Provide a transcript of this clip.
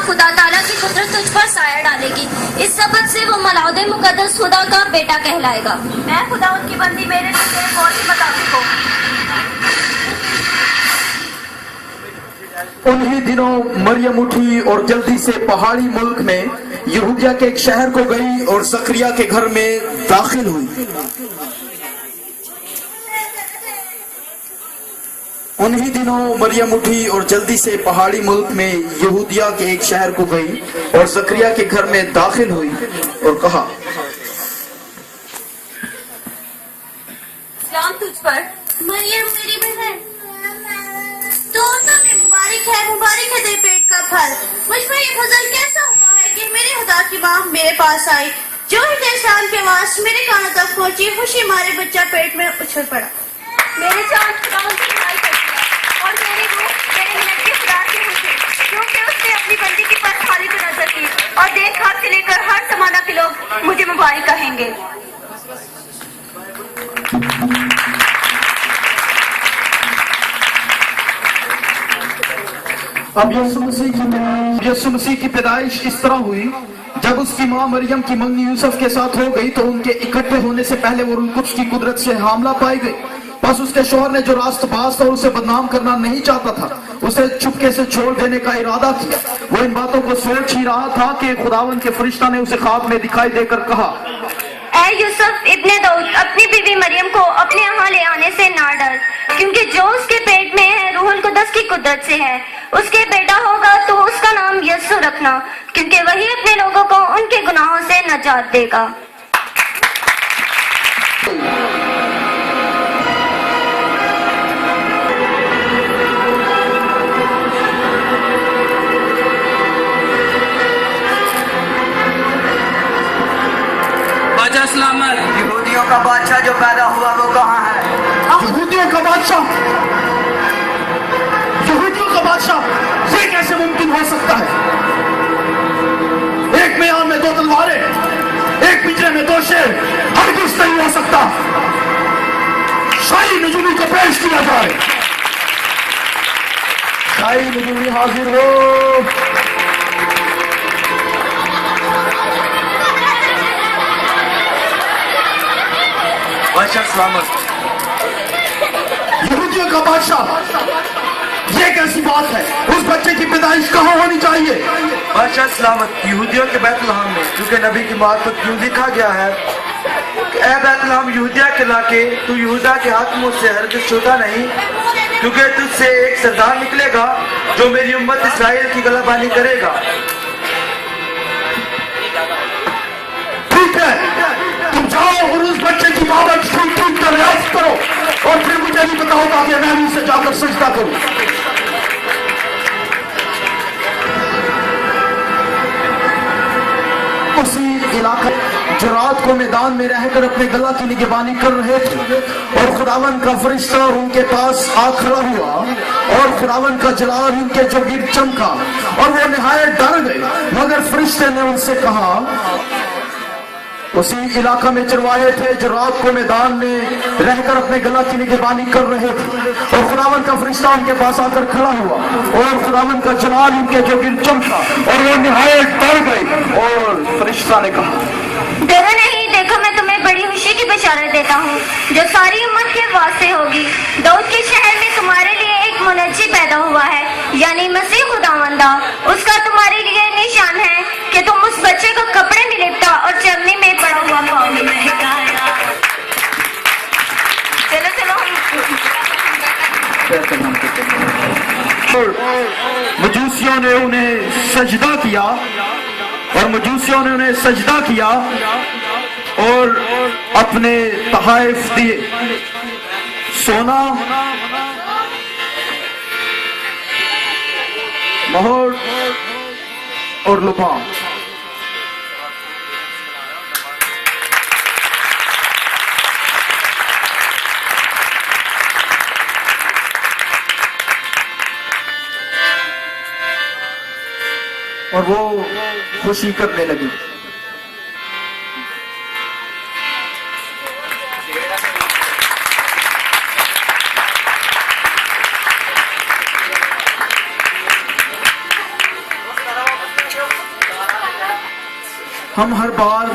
खुदा ताला की कुदरत तुझ पर साया डालेगी। इस सबब से वो मलाउद मुकद्दस खुदा का बेटा कहलाएगा। मैं खुदा उनकी बंदी, मेरे लिए तेरे कौल के मुताबिक हो। उन्हीं दिनों मरियम उठी और जल्दी से पहाड़ी मुल्क में यहूदिया के एक शहर को गई और जकरिया के घर में दाखिल हुई। उन्हीं दिनों मरियम उठी और जल्दी से पहाड़ी मुल्क में यहूदिया के एक शहर को गई और जकरिया के घर में दाखिल हुई और कहा, सलाम तुझ पर मरियम मेरी बहन, तो मुबारक है तेरे पेट का फल। मुझ पर ये फजल कैसा हुआ है कि मेरे खुदा की माँ मेरे पास आई। जो ही तेरे सलाम की आवाज मेरे कानों तक पहुंची, खुशी मारे बच्चा पेट में उछल पड़ा। मेरे जान खुदावंद की बुराई करती है और मेरी रूह मेरे मिलत के खुदा से खुशी, क्योंकि उसने अपनी बंदी की पर खाली को नजर की और देख हाथ से लेकर हर जमाना के लोग मुझे मुबारक कहेंगे। अब यीशु मसीह की पैदाइश इस तरह हुई। जब उसकी मां मरियम की मंगनी यूसुफ के साथ हो गई तो उनके इकट्ठे होने से पहले वो रूह कुद्स की कुदरत से हामला पाई गई। बस उसके शौहर ने जो रास्तबाज था और उसे बदनाम करना नहीं चाहता था, उसे चुपके से छोड़ देने का इरादा किया। वो इन बातों को सोच ही रहा था कि खुदावन के फरिश्ता ने उसे ख्वाब में दिखाई देकर कहा, ऐ यूसुफ इब्ने दाऊद, अपनी बीवी मरियम को अपने यहाँ ले आने से ना डर, क्योंकि जो उसके पेट में है रूहुल कुद्दस की कुदरत से है। उसके बेटा होगा तो उसका नाम यीशु रखना, क्योंकि वही अपने लोगों को उनके गुनाहों से नजात देगा। यहूदियों का बादशाह जो पैदा हुआ वो कहाँ है? यहूदियों का बादशाह, यहूदियों का बादशाह, ये कैसे मुमकिन हो सकता है? एक म्यान में दो तलवारें, एक पिंजरे में दो शेर, हरगिज़ नहीं हो सकता। शाही नजूमी को पेश किया जाए। शाही नजूमी हाजिर हो। बादशाह सलामत। यहूदियों का बादशाह, ये कैसी बात है? उस बच्चे की पैदाइश कहाँ होनी चाहिए? बादशाह सलामत, यहूदियों के बैतलहम में, क्योंकि नबी की मार्फत यूं लिखा गया है कि ऐ बैतलहम यहूदिया के इलाके, तू यहूदा के हाकिमों से हरगिज़ छूटा नहीं, क्योंकि तुझसे एक सरदार निकलेगा जो मेरी उम्मत इस्राएल की गलाबानी करेगा। ठीक है, तुम जाओ और उस बच्चे की बाबत ठीक कर रियासत करो और फिर मुझे भी बताओ ताकि मैं भी उसे जाकर सजदा करूं। उसी इलाके जो रात को मैदान में रहकर अपने गला की निगरानी कर रहे थे और खुदावन का फरिश्ता उनके पास आ खड़ा हुआ और खुदावन का जलाल उनके जो गिर चमका और वो निहायत डर गए। मगर फरिश्ते ने उनसे कहा, उसी इलाका में चरवाहे थे जो रात को मैदान में रहकर अपने गला की निगरानी कर रहे थे और खुदावन का फरिश्ता उनके पास आकर खड़ा हुआ और खुदावन का जलाल उनके जो गिर चमका और वो निहायत डर गए। और फरिश्ता ने कहा, डरो नहीं, देखो मैं तुम्हें बड़ी खुशी की बशारत देता हूँ जो सारी उम्मत के वास्ते होगी। दाऊद के शहर में तुम्हारे लिए एक मुनज्जी पैदा हुआ है, यानी मसीह खुदावंदा। उसका तुम्हारे लिए निशान है कि तुम उस बच्चे को कपड़े में लिपटा और चमनी में पड़ा हुआ पाओगे। चलो मजूसियों ने उन्हें सजदा किया और मजूसियों ने उन्हें सजदा किया और अपने तहाइफ दिए, सोना, मोहर और लुभान। और वो खुशी करने लगी। हम हर बार